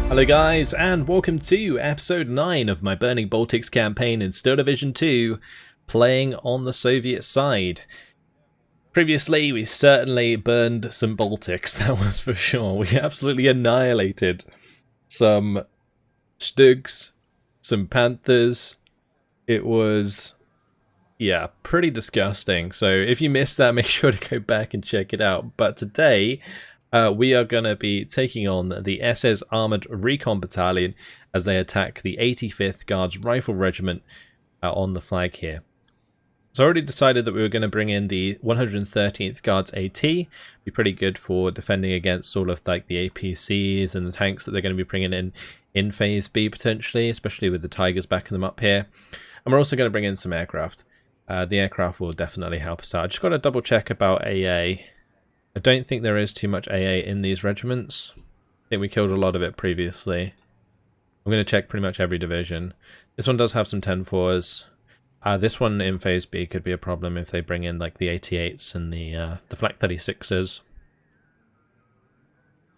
Hello guys, and welcome to episode 9 of my Burning Baltics campaign in Steel Division 2, playing on the Soviet side. Previously, we certainly burned some Baltics, that was for sure. We absolutely annihilated some Stugs, some Panthers. It was, yeah, pretty disgusting. So if you missed that, make sure to go back and check it out. But today, we are going to be taking on the SS Armoured Recon Battalion as they attack the 85th Guards Rifle Regiment on the flag here. So I already decided that we were going to bring in the 113th Guards AT. Be pretty good for defending against sort of like the APCs and the tanks that they're going to be bringing in Phase B potentially, especially with the Tigers backing them up here. And we're also going to bring in some aircraft. The aircraft will definitely help us out. I just got to double check about AA. I don't think there is too much AA in these regiments. I think we killed a lot of it previously. I'm going to check pretty much every division. This one does have some 10-4s. This one in Phase B could be a problem if they bring in like the 88s and the Flak 36s.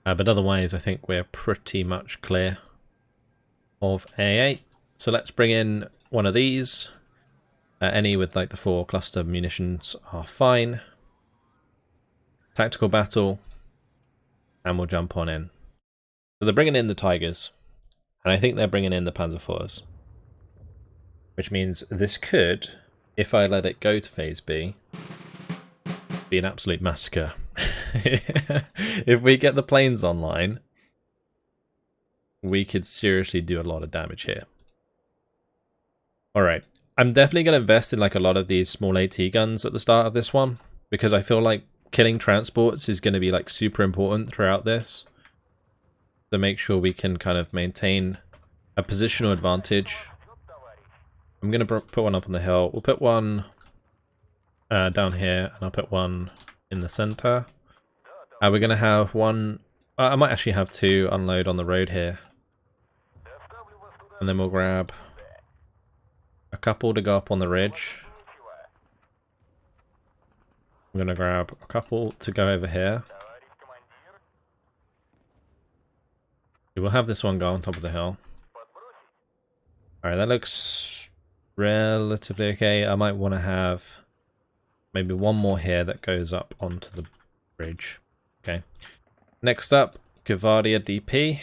But otherwise, I think we're pretty much clear of AA. So let's bring in one of these. Any with like the 4 cluster munitions are fine. Tactical battle, and we'll jump on in. So they're bringing in the Tigers, and I think they're bringing in the Panzer IVs, which means this could, if I let it go to Phase B, be an absolute massacre. If we get the planes online, we could seriously do a lot of damage here. Alright, I'm definitely going to invest in like a lot of these small AT guns at the start of this one, because I feel like killing transports is going to be like super important throughout this, to make sure we can kind of maintain a positional advantage. I'm going to put one up on the hill. We'll put one down here, and I'll put one in the center. We're going to have one, I might actually have 2 unload on the road here, and then we'll grab a couple to go up on the ridge. I'm going to grab a couple to go over here. We'll have this one go on top of the hill. Alright, that looks relatively okay. I might want to have maybe one more here that goes up onto the bridge. Okay. Next up, Gavardia DP.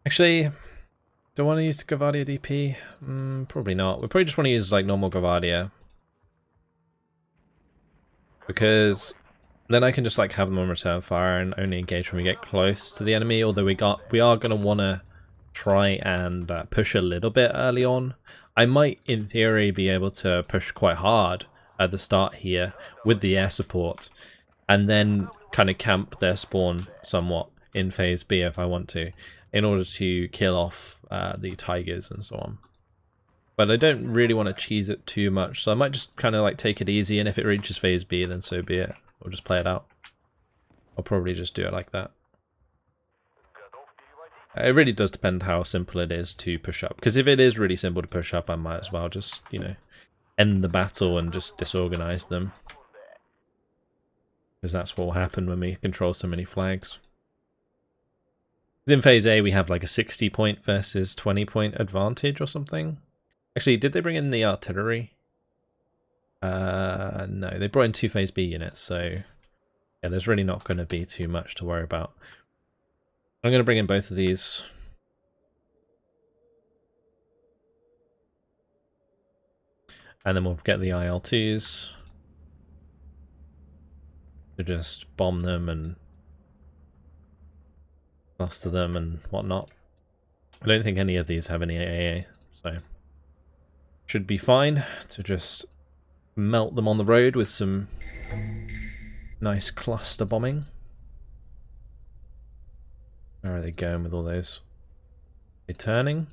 Actually, do I want to use the Gavardia DP? Probably not. We probably just want to use like normal Gavardia, because then I can just like have them on return fire and only engage when we get close to the enemy. Although we are going to want to try and push a little bit early on. I might in theory be able to push quite hard at the start here with the air support, and then kind of camp their spawn somewhat in Phase B if I want to, in order to kill off the Tigers and so on. But I don't really want to cheese it too much, so I might just kind of like take it easy, and if it reaches Phase B, then so be it. We'll just play it out. I'll probably just do it like that. It really does depend how simple it is to push up, because if it is really simple to push up, I might as well just, you know, end the battle and just disorganize them. Because that's what will happen when we control so many flags. In Phase A, we have like a 60-point versus 20-point advantage or something. Actually, did they bring in the artillery? No, they brought in 2 Phase B units, so yeah, there's really not going to be too much to worry about. I'm going to bring in both of these. And then we'll get the IL-2s to just bomb them and cluster them and whatnot. I don't think any of these have any AA, so should be fine to just melt them on the road with some nice cluster bombing. Where are they going with all those? Are they turning?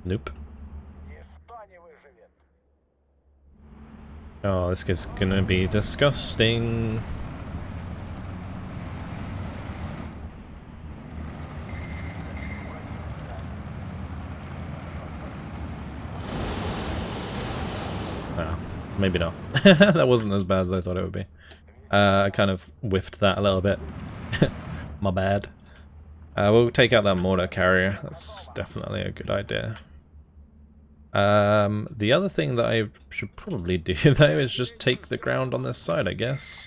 Nope. Oh, this is gonna be disgusting. Maybe not. That wasn't as bad as I thought it would be. I kind of whiffed that a little bit. My bad. We'll take out that mortar carrier. That's definitely a good idea. The other thing that I should probably do, though, is just take the ground on this side, I guess.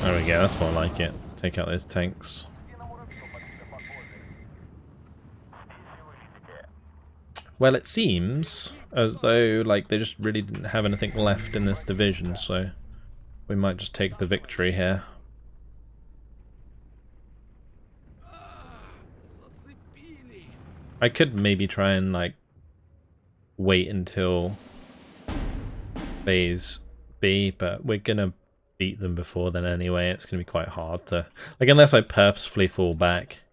There we go, that's more like it. Take out those tanks. Well, it seems as though like they just really didn't have anything left in this division, so we might just take the victory here. I could maybe try and like wait until phase B, but we're gonna beat them before then anyway. It's gonna be quite hard to, like, unless I purposefully fall back,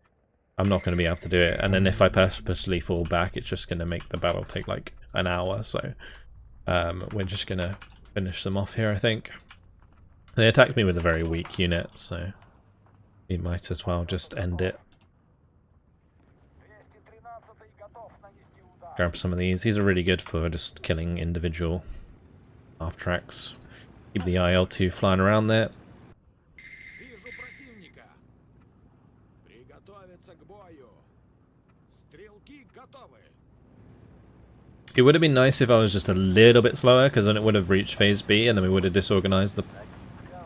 I'm not going to be able to do it. And then if I purposely fall back, it's just going to make the battle take like an hour. So we're just going to finish them off here, I think. They attacked me with a very weak unit, so we might as well just end it. Grab some of these. These are really good for just killing individual half tracks. Keep the IL-2 flying around there. It would have been nice if I was just a little bit slower, because then it would have reached phase B and then we would have disorganized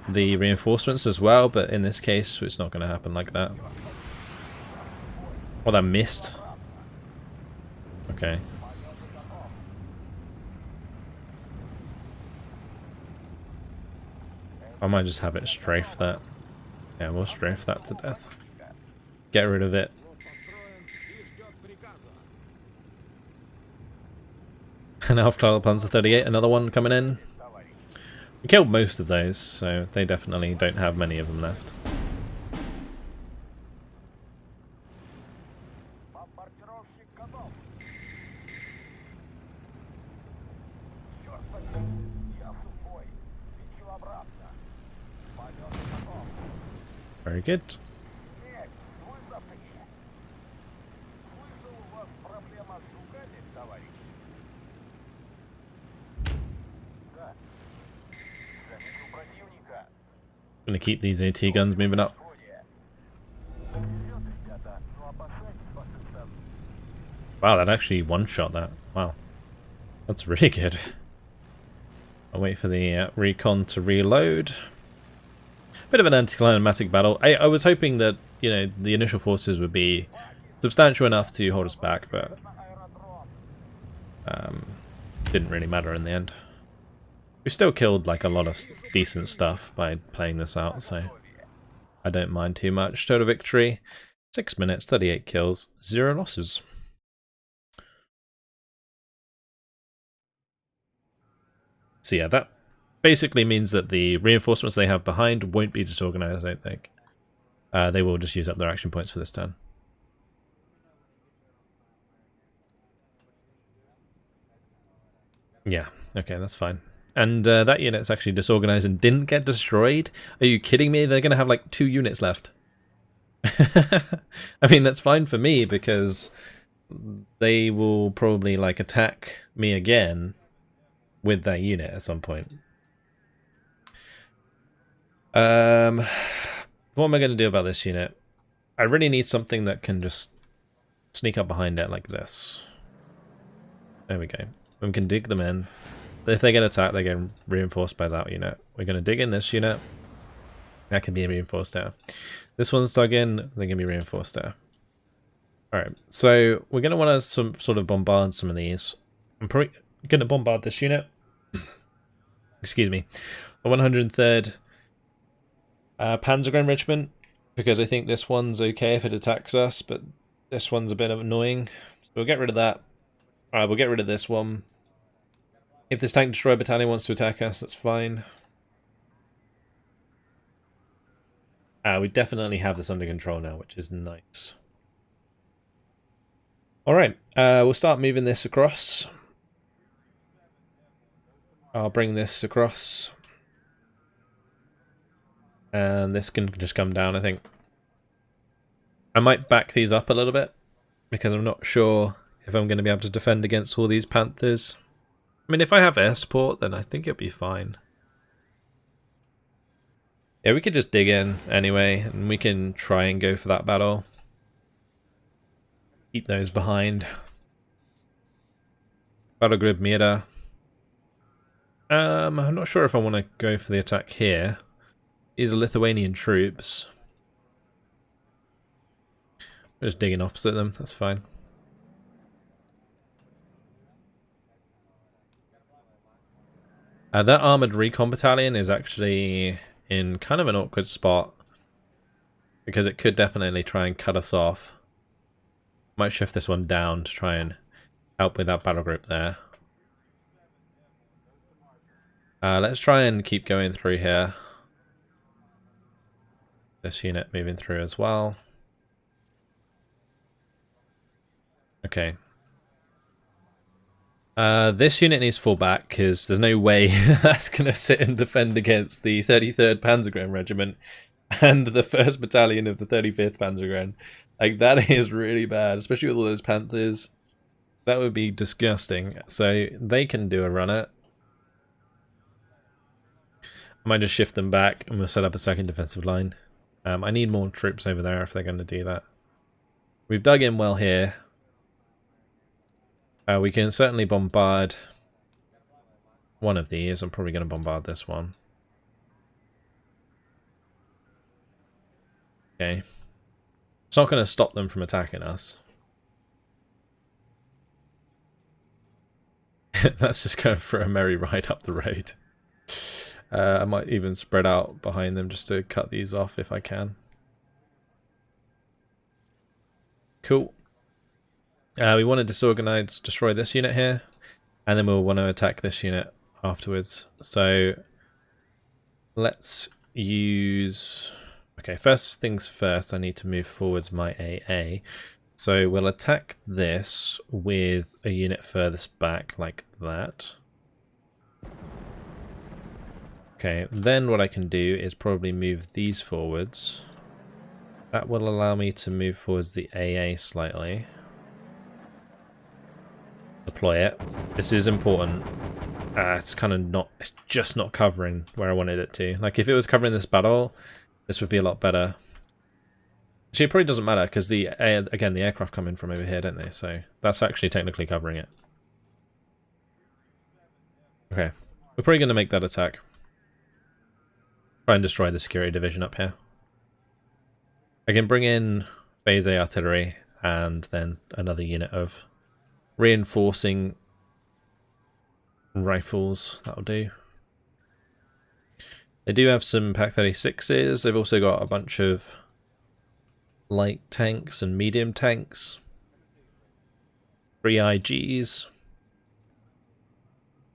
the reinforcements as well, but in this case it's not going to happen like that. Oh, that missed. Okay. I might just have it strafe that. Yeah, we'll strafe that to death. Get rid of it. And now Panzer 38, another one coming in. We killed most of those, so they definitely don't have many of them left. Very good. Gonna keep these AT guns moving up. Wow, that actually one-shot that. Wow. That's really good. I'll wait for the recon to reload. Bit of an anticlimactic battle. I was hoping that, you know, the initial forces would be substantial enough to hold us back, but didn't really matter in the end. We still killed like a lot of decent stuff by playing this out, so I don't mind too much. Total victory, 6 minutes, 38 kills, 0 losses. So yeah, that basically means that the reinforcements they have behind won't be disorganized, I don't think. They will just use up their action points for this turn. Yeah, okay, that's fine. And that unit's actually disorganized and didn't get destroyed? Are you kidding me? They're going to have like 2 units left. I mean, that's fine for me because they will probably like attack me again with that unit at some point. What am I going to do about this unit? I really need something that can just sneak up behind it like this. There we go. We can dig them in. If they get attacked, they get reinforced by that unit. We're going to dig in this unit. That can be reinforced there. This one's dug in. They're going to be reinforced there. Alright, so we're going to want to sort of bombard some of these. I'm probably going to bombard this unit. Excuse me. The 103rd Panzergren Regiment, because I think this one's okay if it attacks us, but this one's a bit annoying. So we'll get rid of that. Alright, we'll get rid of this one. If this tank destroyer battalion wants to attack us, that's fine. We definitely have this under control now, which is nice. Alright, we'll start moving this across. I'll bring this across. And this can just come down, I think. I might back these up a little bit, because I'm not sure if I'm going to be able to defend against all these Panthers. I mean, if I have air support, then I think it'll be fine. Yeah, we could just dig in anyway, and we can try and go for that battle. Keep those behind. Battle grid Mira. I'm not sure if I want to go for the attack here. These are Lithuanian troops. We're just digging opposite them, that's fine. That armoured recon battalion is actually in kind of an awkward spot, because it could definitely try and cut us off. Might shift this one down to try and help with that battle group there. Let's try and keep going through here. This unit moving through as well. Okay. This unit needs to fall back, because there's no way that's going to sit and defend against the 33rd Panzergren Regiment and the 1st Battalion of the 35th Panzergren. Like, that is really bad, especially with all those Panthers. That would be disgusting. So they can do a run at. I might just shift them back and we'll set up a second defensive line. I need more troops over there if they're going to do that. We've dug in well here. We can certainly bombard one of these. I'm probably going to bombard this one. Okay. It's not going to stop them from attacking us. That's just going for a merry ride up the road. I might even spread out behind them just to cut these off if I can. Cool. We want to disorganize, destroy this unit here, and then we'll want to attack this unit afterwards. So let's use... Okay, first things first, I need to move forwards my AA. So we'll attack this with a unit furthest back like that. Okay, then what I can do is probably move these forwards. That will allow me to move forwards the AA slightly. Deploy it. This is important. It's kind of not, it's just not covering where I wanted it to. Like, if it was covering this battle, this would be a lot better. Actually, it probably doesn't matter, because again, the aircraft come in from over here, don't they? So that's actually technically covering it. Okay, we're probably going to make that attack. Try and destroy the security division up here. I can bring in Phase A artillery and then another unit of reinforcing rifles. That'll do. They do have some Pak 36s. They've also got a bunch of light tanks and medium tanks. 3 IGs.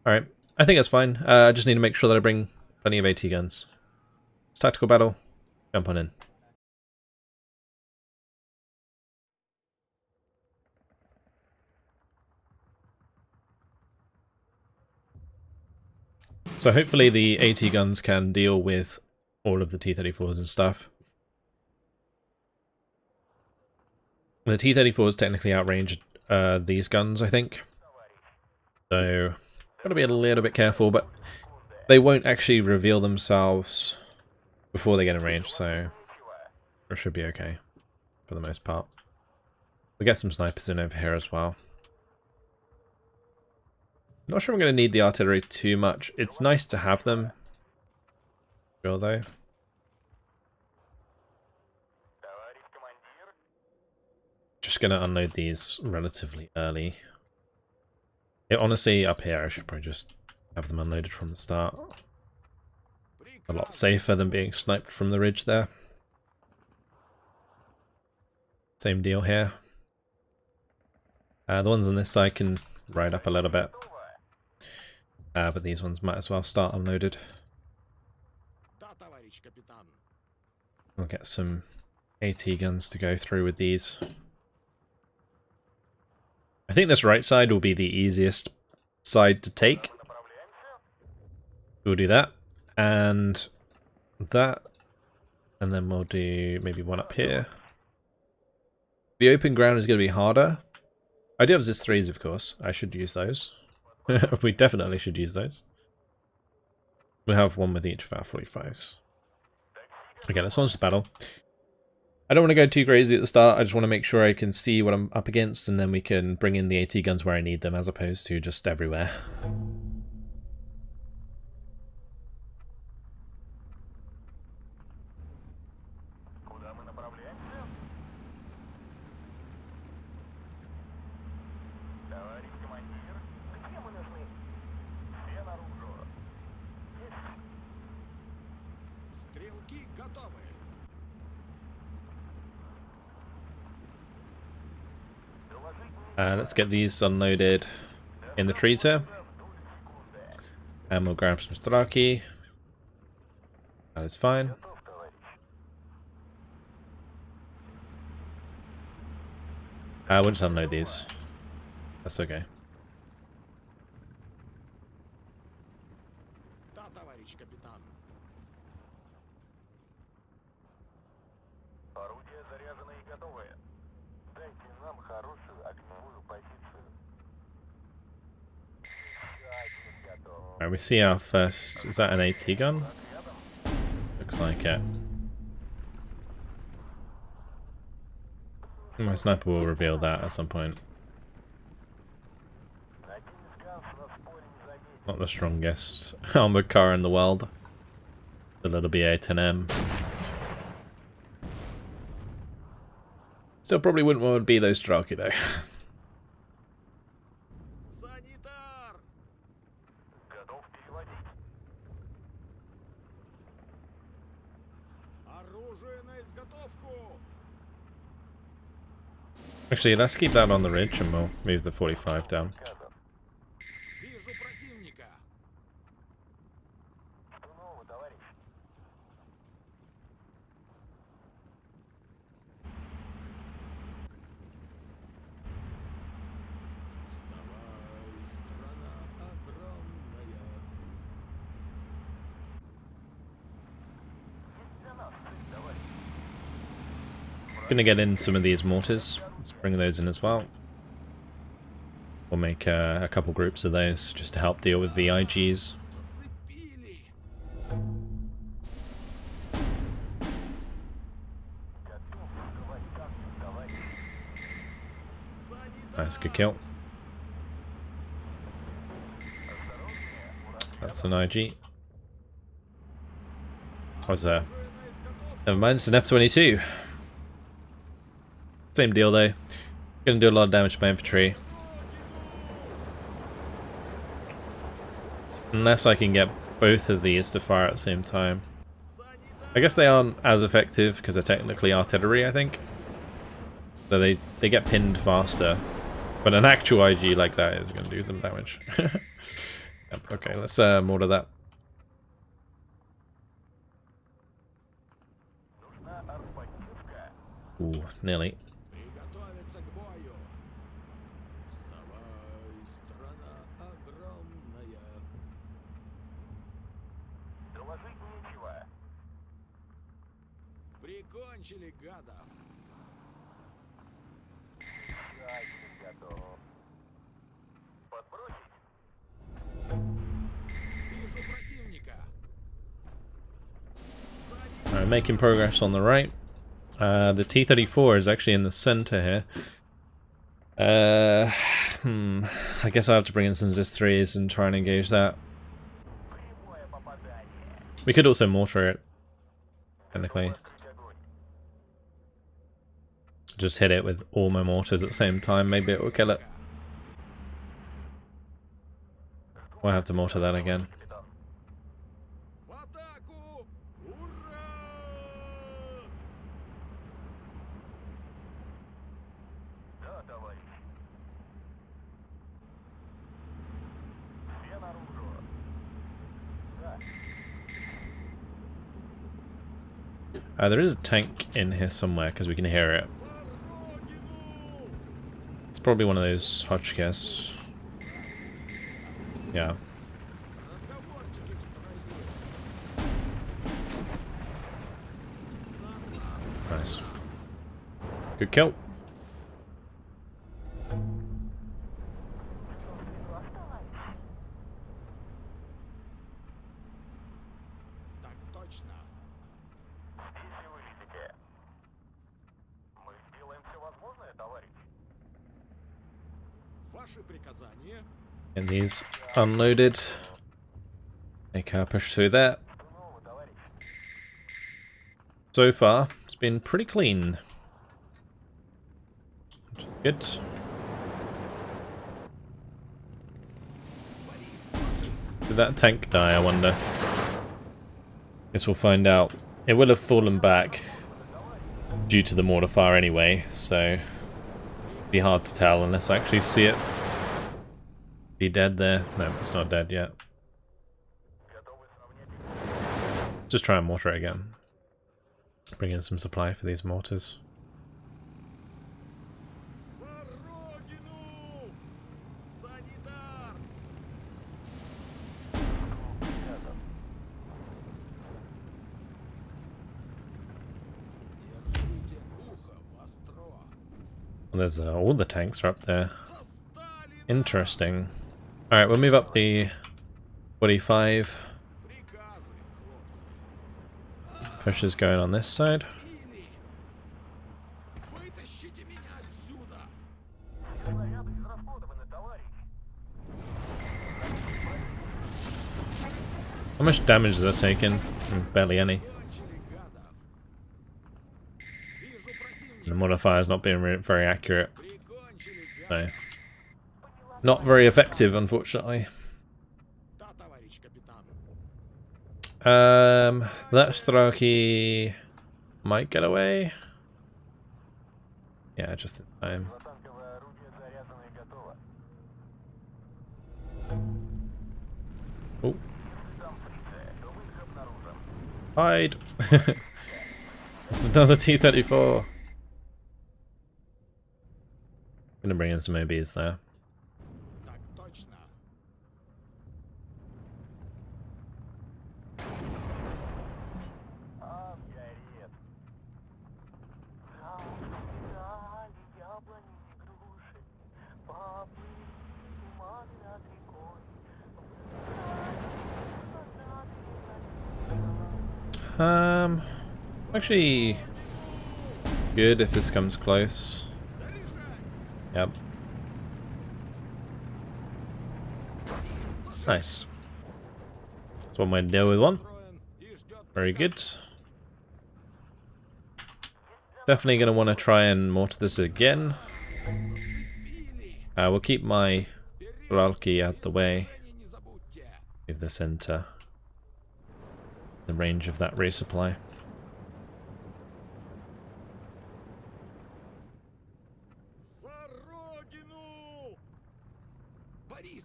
Alright, I think that's fine. I just need to make sure that I bring plenty of AT guns. It's tactical battle. Jump on in. So hopefully the AT guns can deal with all of the T-34s and stuff. The T-34s technically outrange these guns, I think. So, gotta be a little bit careful, but they won't actually reveal themselves before they get in range, so it should be okay for the most part. We'll get some snipers in over here as well. Not sure I'm going to need the artillery too much. It's nice to have them. Sure, though. Just going to unload these relatively early. Honestly, up here I should probably just have them unloaded from the start. A lot safer than being sniped from the ridge there. Same deal here. The ones on this side can ride up a little bit. But these ones might as well start unloaded. We'll get some AT guns to go through with these. I think this right side will be the easiest side to take. We'll do that, and that, and then we'll do maybe one up here. The open ground is going to be harder. I do have Zis 3s, of course. I should use those. We definitely should use those. We'll have one with each of our 45s. Okay, let's launch the battle. I don't want to go too crazy at the start. I just want to make sure I can see what I'm up against, and then we can bring in the AT guns where I need them, as opposed to just everywhere. Let's get these unloaded in the trees here. And we'll grab some Straki. That is fine. We'll just unload these. That's okay. Alright, we see our first... Is that an AT gun? Looks like it. My sniper will reveal that at some point. Not the strongest armored car in the world. The little BA-10M. Still probably wouldn't want to be those Straki though. Actually, let's keep that on the ridge and we'll move the 45 down. Gonna get in some of these mortars. Let's bring those in as well. We'll make a couple groups of those just to help deal with the IGs. Nice, good kill. That's an IG. What's that? Never mind, it's an F-22. Same deal though. Gonna do a lot of damage to my infantry. Unless I can get both of these to fire at the same time. I guess they aren't as effective because they're technically artillery, I think. So they get pinned faster. But an actual IG like that is going to do some damage. Yep, okay, let's mortar that. Ooh, nearly. Alright, making progress on the right. The T-34 is actually in the center here. I guess I have to bring in some Zis 3s and try and engage that. We could also mortar it, technically. Just hit it with all my mortars at the same time, maybe it will kill it. We'll have to mortar that again. There is a tank in here somewhere because we can hear it. Probably one of those Hotchkiss. Yeah. Nice. Good kill. Get these unloaded. Make our push through that. So far, it's been pretty clean. Which is good. Did that tank die, I wonder? Guess we'll find out. It will have fallen back due to the mortar fire anyway, so be hard to tell unless I actually see it. Be dead there? No, it's not dead yet. Just try and mortar it again. Bring in some supply for these mortars. Well, there's all the tanks are up there. Interesting. Alright, we'll move up the 45. Push is going on this side. How much damage is that taking? Barely any. The modifier is not being very accurate. So, not very effective, unfortunately. That Strelki might get away. Yeah, just in time. Oh. Hide! It's another T-34. Gonna bring in some OBs there. Actually good if this comes close. Yep. Nice. That's one way to deal with one. Very good. Definitely going to want to try and mortar this again. We'll keep my Ralki out the way. Move this into the range of that resupply.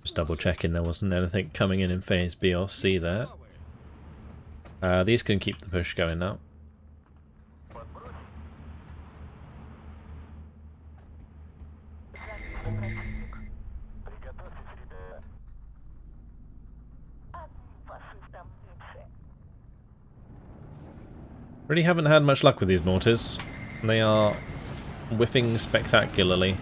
Just double checking there wasn't anything coming in phase B or C there. These can keep the push going now. Really haven't had much luck with these mortars. They are whiffing spectacularly.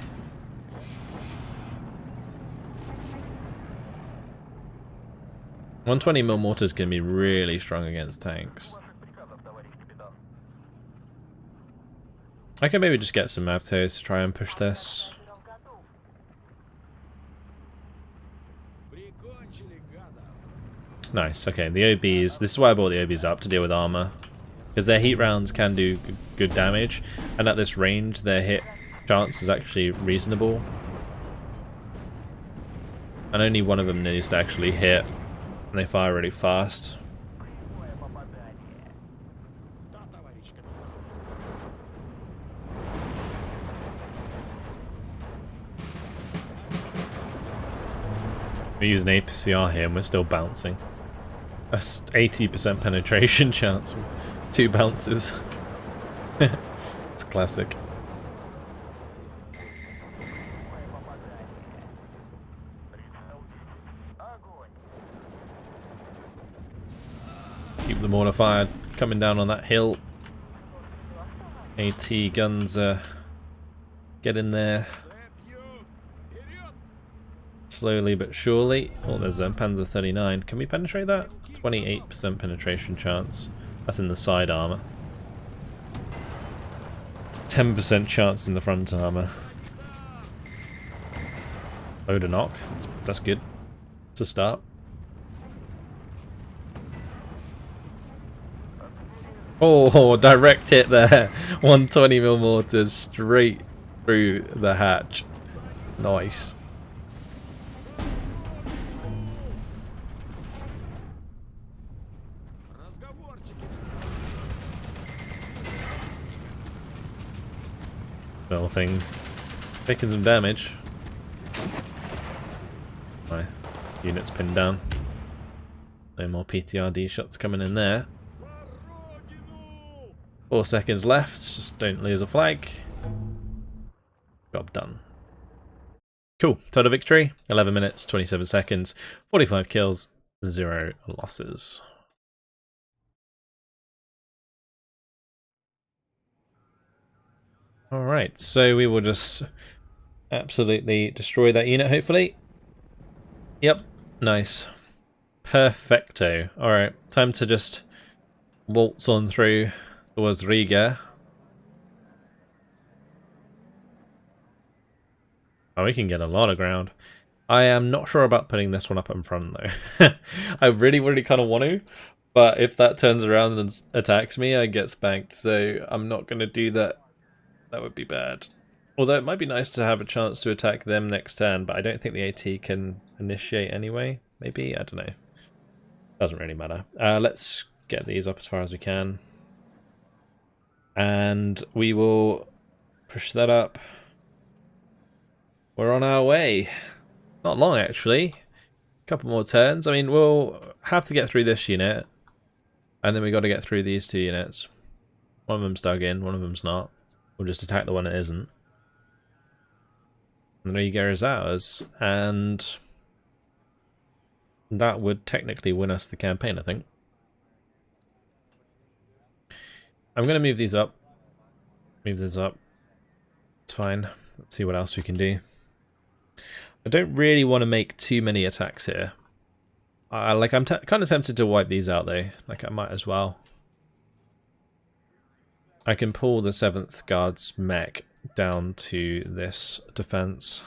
.120mm mortars can be really strong against tanks. I can maybe just get some Mavtos to try and push this. Nice, okay, the OBs, this is why I brought the OBs up, to deal with armor. Because their heat rounds can do good damage, and at this range their hit chance is actually reasonable. And only one of them needs to actually hit, and they fire really fast. We're using APCR here and we're still bouncing. That's 80% penetration chance with 2 bounces. It's classic. mortar fire coming down on that hill. AT guns get in there slowly but surely. Oh, there's a Panzer 39. Can we penetrate that? 28% penetration chance. That's in the side armor. 10% chance in the front armor. Oh, to knock. That's good. It's a start. Oh, direct hit there. 120mm mortars straight through the hatch. Nice. Little thing taking some damage. My unit's pinned down. No more PTRD shots coming in there. 4 seconds left, just don't lose a flag. Job done. Cool, total victory, 11 minutes, 27 seconds, 45 kills, 0 losses. Alright, so we will just absolutely destroy that unit, hopefully. Yep, nice. Perfecto. Alright, time to just waltz on through towards Riga. Oh, we can get a lot of ground. I am not sure about putting this one up in front though. I really kind of want to, but if that turns around and attacks me, I get spanked, so I'm not going to do that. That would be bad. Although it might be nice to have a chance to attack them next turn, but I don't think the AT can initiate anyway. Maybe? I don't know. Doesn't really matter. Let's get these up as far as we can. And we will push that up. We're on our way. Not long, actually. A couple more turns. I mean, we'll have to get through this unit. And then we got to get through these 2 units. One of them's dug in, one of them's not. We'll just attack the one that isn't. And Riga is ours. And that would technically win us the campaign, I think. I'm going to move these up. Move this up. It's fine. Let's see what else we can do. I don't really want to make too many attacks here. I'm kind of tempted to wipe these out though. Like I might as well. I can pull the 7th Guards mech down to this defense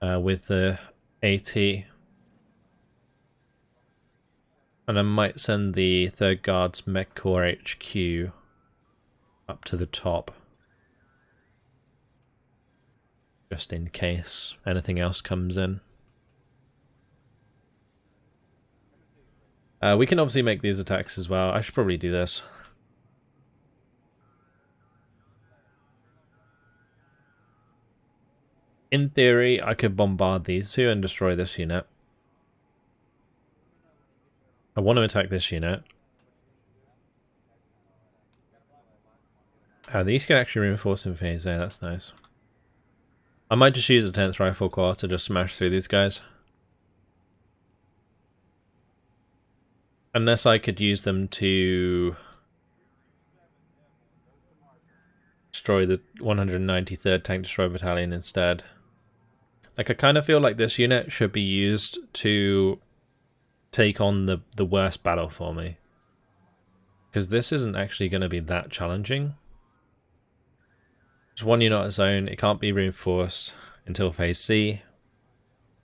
with the AT. And I might send the 3rd Guards Mech Corps HQ up to the top. Just in case anything else comes in. We can obviously make these attacks as well. I should probably do this. In theory, I could bombard these 2 and destroy this unit. I want to attack this unit. These can actually reinforce in phase A, that's nice. I might just use the 10th Rifle Corps to just smash through these guys. Unless I could use them to destroy the 193rd Tank Destroyer Battalion instead. Like, I kind of feel like this unit should be used to take on the worst battle for me. Because this isn't actually going to be that challenging. It's one unit on its own, it can't be reinforced until phase C.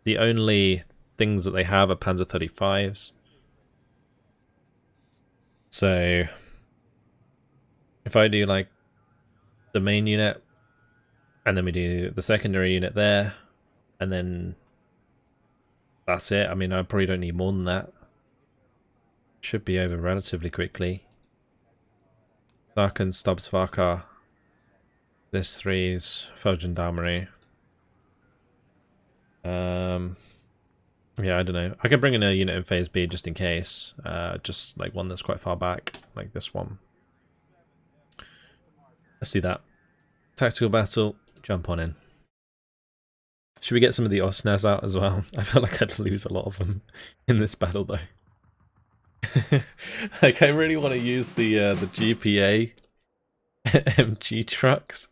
The only things that they have are Panzer 35s. So, if I do like the main unit, and then we do the secondary unit there, and then that's it. I mean, I probably don't need more than that. Should be over relatively quickly. Darken Stabsvaker. This 3's Feldgendarmerie. Yeah, I don't know. I could bring in a unit in phase B just in case. Just like one that's quite far back, like this one. Let's do that. Tactical battle, jump on in. Should we get some of the Osnas out as well? I feel like I'd lose a lot of them in this battle though. Like, I really want to use the GPA MG trucks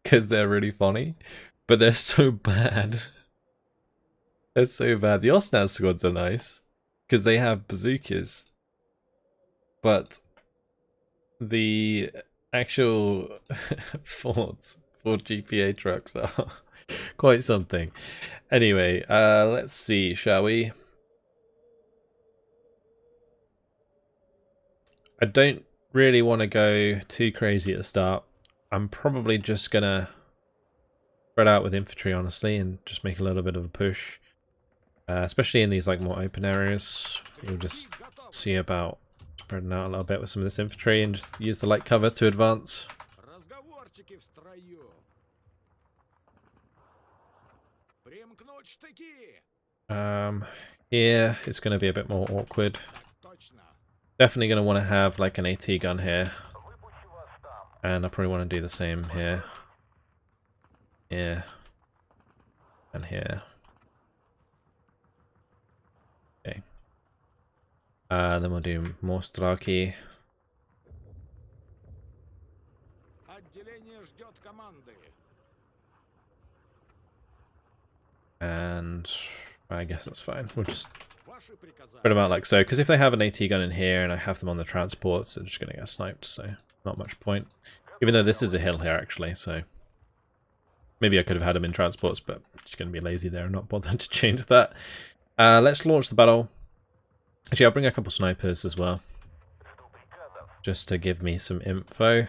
because they're really funny, but they're so bad. They're so bad. The Osnaz squads are nice because they have bazookas, but the actual Ford GPA trucks are quite something. Anyway, let's see, shall we? I don't really want to go too crazy at the start. I'm probably just gonna spread out with infantry, honestly, and just make a little bit of a push. Especially in these like more open areas. We'll just see about spreading out a little bit with some of this infantry and just use the light cover to advance. Here it's going to be a bit more awkward. Definitely going to want to have like an AT gun here. And I probably want to do the same here. Here. And here. Okay. Then we'll do more Straki. And I guess that's fine. We'll just spread them out like so. Because if they have an AT gun in here and I have them on the transports, they're just going to get sniped. So not much point. Even though this is a hill here actually. So maybe I could have had them in transports, but I'm just going to be lazy there and not bother to change that. Let's launch the battle. Actually, I'll bring a couple snipers as well, just to give me some info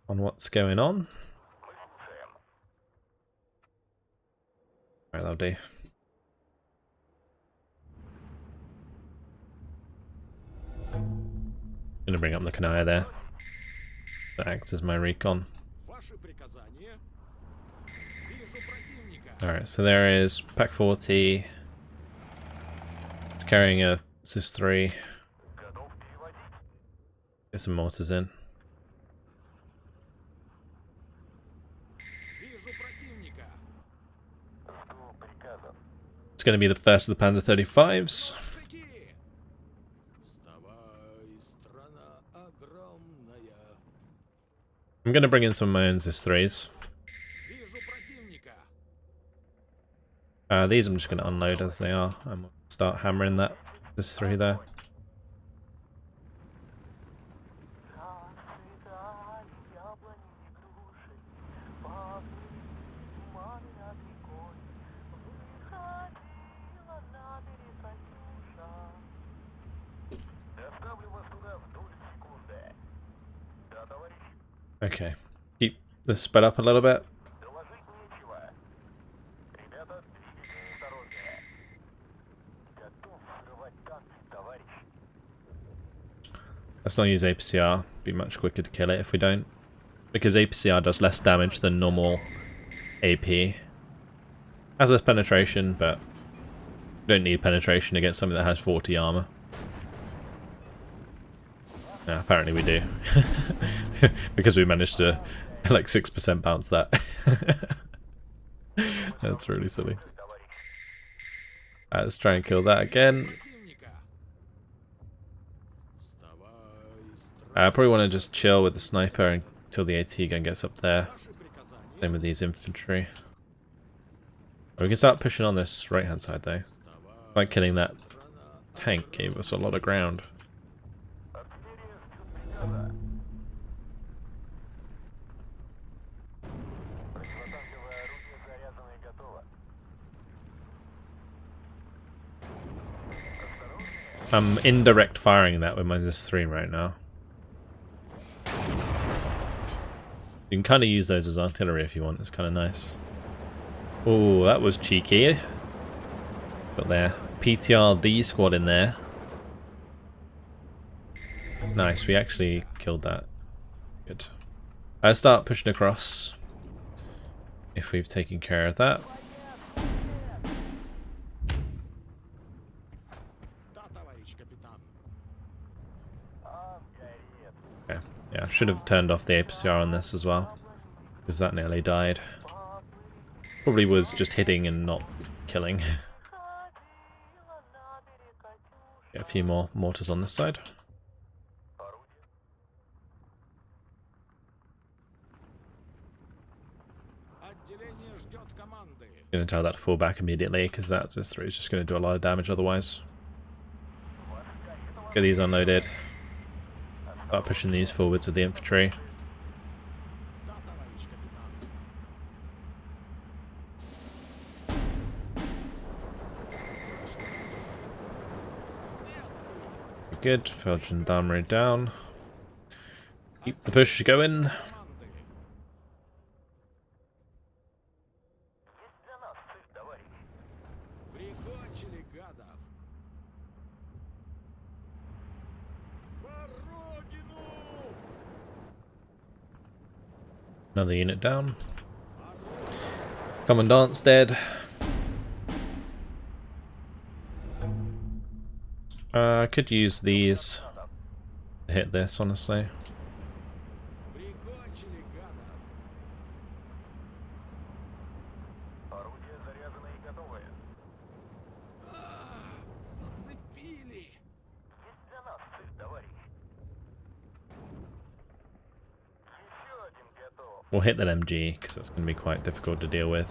on what's going on. Alright, that'll do. Gonna bring up the Kanaya there. That acts as my recon. Alright, so there is Pack 40. It's carrying a SIS-3. Get some mortars in. It's going to be the first of the Panzer 35s. I'm going to bring in some of my own SIS-3s. These I'm just going to unload as they are. I'm going to start hammering that SIS-3 there. Okay, keep this sped up a little bit. Let's not use APCR, be much quicker to kill it if we don't. Because APCR does less damage than normal AP. Has less penetration, but you don't need penetration against something that has 40 armor. Yeah, apparently we do. Because we managed to like 6% bounce that. That's really silly. Let's try and kill that again. I probably want to just chill with the sniper until the AT gun gets up there. Same with these infantry. We can start pushing on this right hand side though. Like killing that tank gave us a lot of ground. I'm indirect firing that with my SIS-3 right now. You can kind of use those as artillery if you want, it's kind of nice. Oh, that was cheeky. Got their PTRD squad in there. Nice, we actually killed that. Good. I'll start pushing across if we've taken care of that. Okay, yeah, should have turned off the APCR on this as well, because that nearly died. Probably was just hitting and not killing. Get a few more mortars on this side. Going to tell that to fall back immediately because that's this through. It's just going to do a lot of damage otherwise. Get these unloaded. Start pushing these forwards with the infantry. Good. Felgen Armory down. Keep the push going. Another unit down. Commandant's dead. I could use these to hit this, honestly. We'll hit that MG, because that's going to be quite difficult to deal with.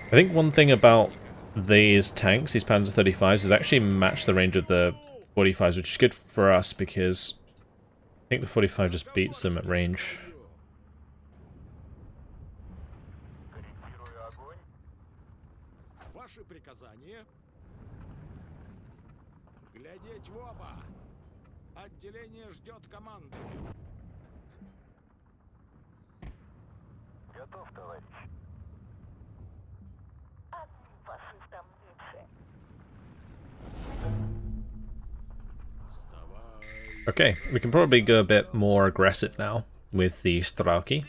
I think one thing about these tanks, these Panzer 35s, is actually match the range of the 45s, which is good for us, because I think the 45 just beats them at range. Okay, we can probably go a bit more aggressive now with the Straki.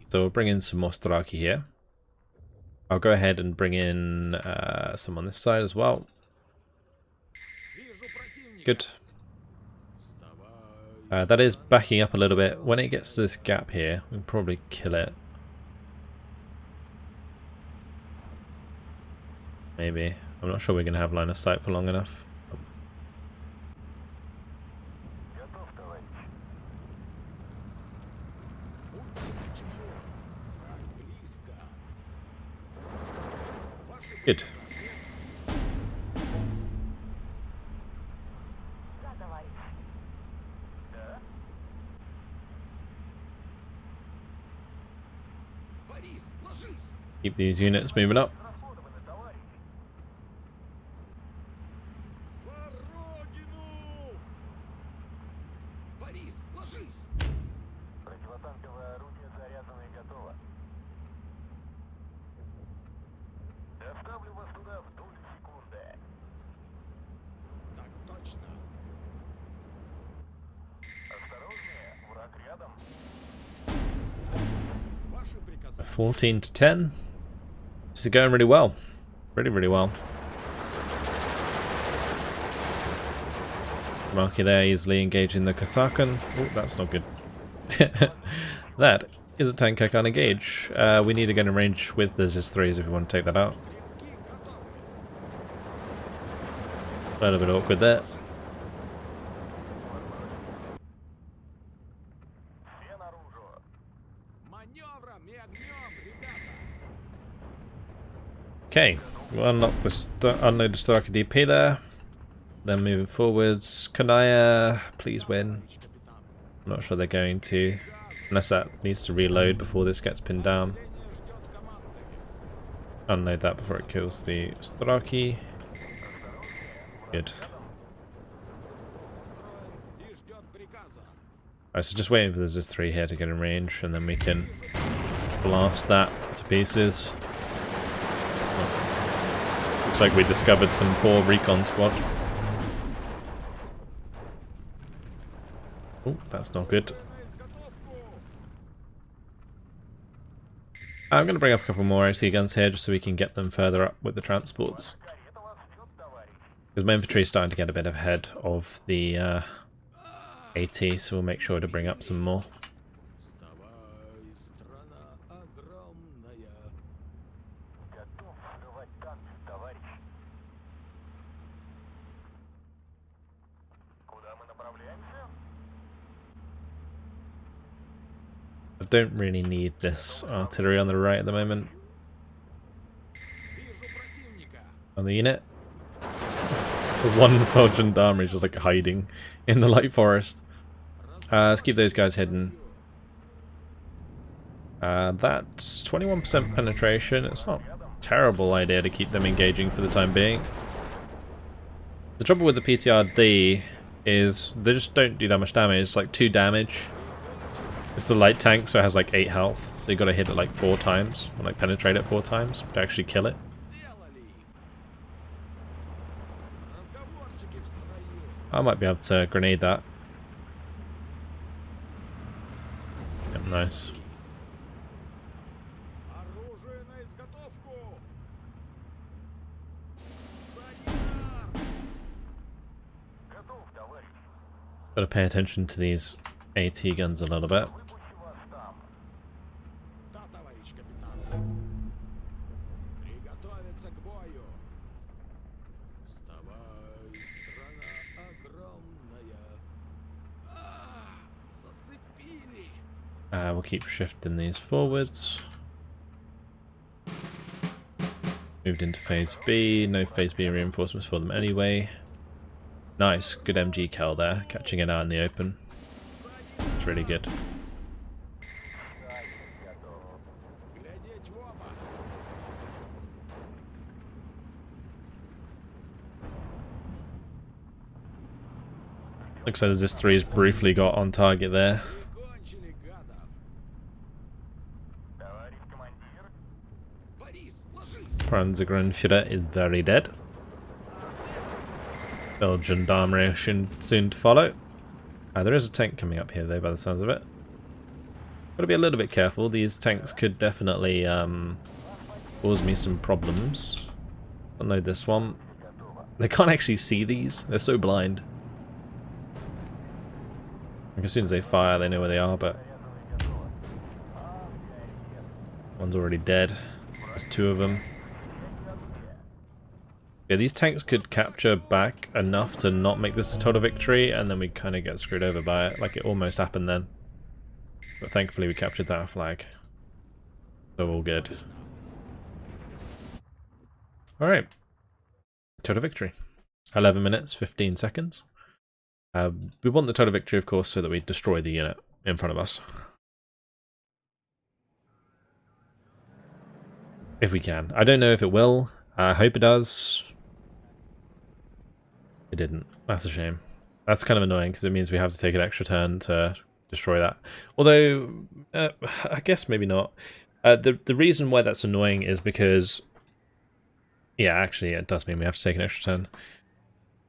So we'll bring in some more Straki here. I'll go ahead and bring in some on this side as well. Good. That is backing up a little bit. When it gets to this gap here, we can probably kill it. Maybe. I'm not sure we're going to have line of sight for long enough. Good. Keep these units moving up. A 14 to 10. This is going really well. Really well. Marky there easily engaging the Kasakan. Oh, that's not good. That is a tank I can't engage. We need to get in range with the ZIS-3s if we want to take that out. A little bit awkward there. Okay, we'll unload the Straka DP there. Then moving forwards, Kanaya, please win. I'm not sure they're going to, unless that needs to reload before this gets pinned down. Unload that before it kills the Straki. Good. Alright, so just waiting for the ZIS-3 here to get in range, and then we can blast that to pieces. Looks like we discovered some poor recon squad. Oh, that's not good. I'm going to bring up a couple more AT guns here just so we can get them further up with the transports. Because my infantry is starting to get a bit ahead of the AT, so we'll make sure to bring up some more. don't really need this artillery on the right at the moment. On the unit. The one fell gendarmerie is just like hiding in the light forest. Let's keep those guys hidden. That's 21% penetration. It's not a terrible idea to keep them engaging for the time being. The trouble with the PTRD is they just don't do that much damage. It's like 2 damage. It's a light tank, so it has like 8 health. So you got to hit it like 4 times, or like penetrate it 4 times to actually kill it. I might be able to grenade that. Yep, nice. Gotta pay attention to these AT guns a little bit. We'll keep shifting these forwards. Moved into phase B. No phase B reinforcements for them anyway. Nice, good MG kill there, catching it out in the open. It's really good. Looks like this 3's briefly got on target there. Panzergrenadier is very dead. Belgian gendarmerie soon to follow. There is a tank coming up here though, by the sounds of it. Gotta be a little bit careful. These tanks could definitely cause me some problems. Unload this one. They can't actually see these. They're so blind. Like as soon as they fire, they know where they are, but one's already dead. There's 2 of them. Yeah, these tanks could capture back enough to not make this a total victory, and then we kind of get screwed over by it, like it almost happened then. But thankfully we captured that flag. So all good. Alright. Total victory. 11 minutes, 15 seconds. We want the total victory, of course, so that we destroy the unit in front of us. If we can. I don't know if it will. I hope it does. It didn't. That's a shame. That's kind of annoying because it means we have to take an extra turn to destroy that. Although, I guess maybe not. The reason why that's annoying is because... Yeah, actually, it does mean we have to take an extra turn.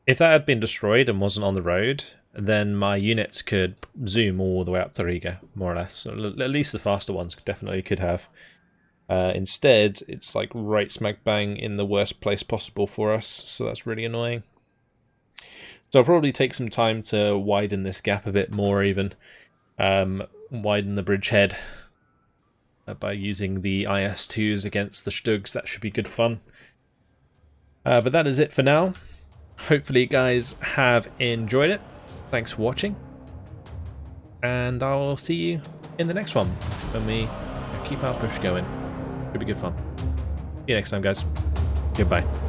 If that had been destroyed and wasn't on the road, then my units could zoom all the way up to Riga, more or less. At least the faster ones definitely could have. Instead, it's like right smack bang in the worst place possible for us, so that's really annoying. So I'll probably take some time to widen this gap a bit more even. Widen the bridgehead by using the IS-2s against the Stugs. That should be good fun. But that is it for now. Hopefully you guys have enjoyed it. Thanks for watching. And I'll see you in the next one when we keep our push going. It'll be good fun. See you next time, guys. Goodbye.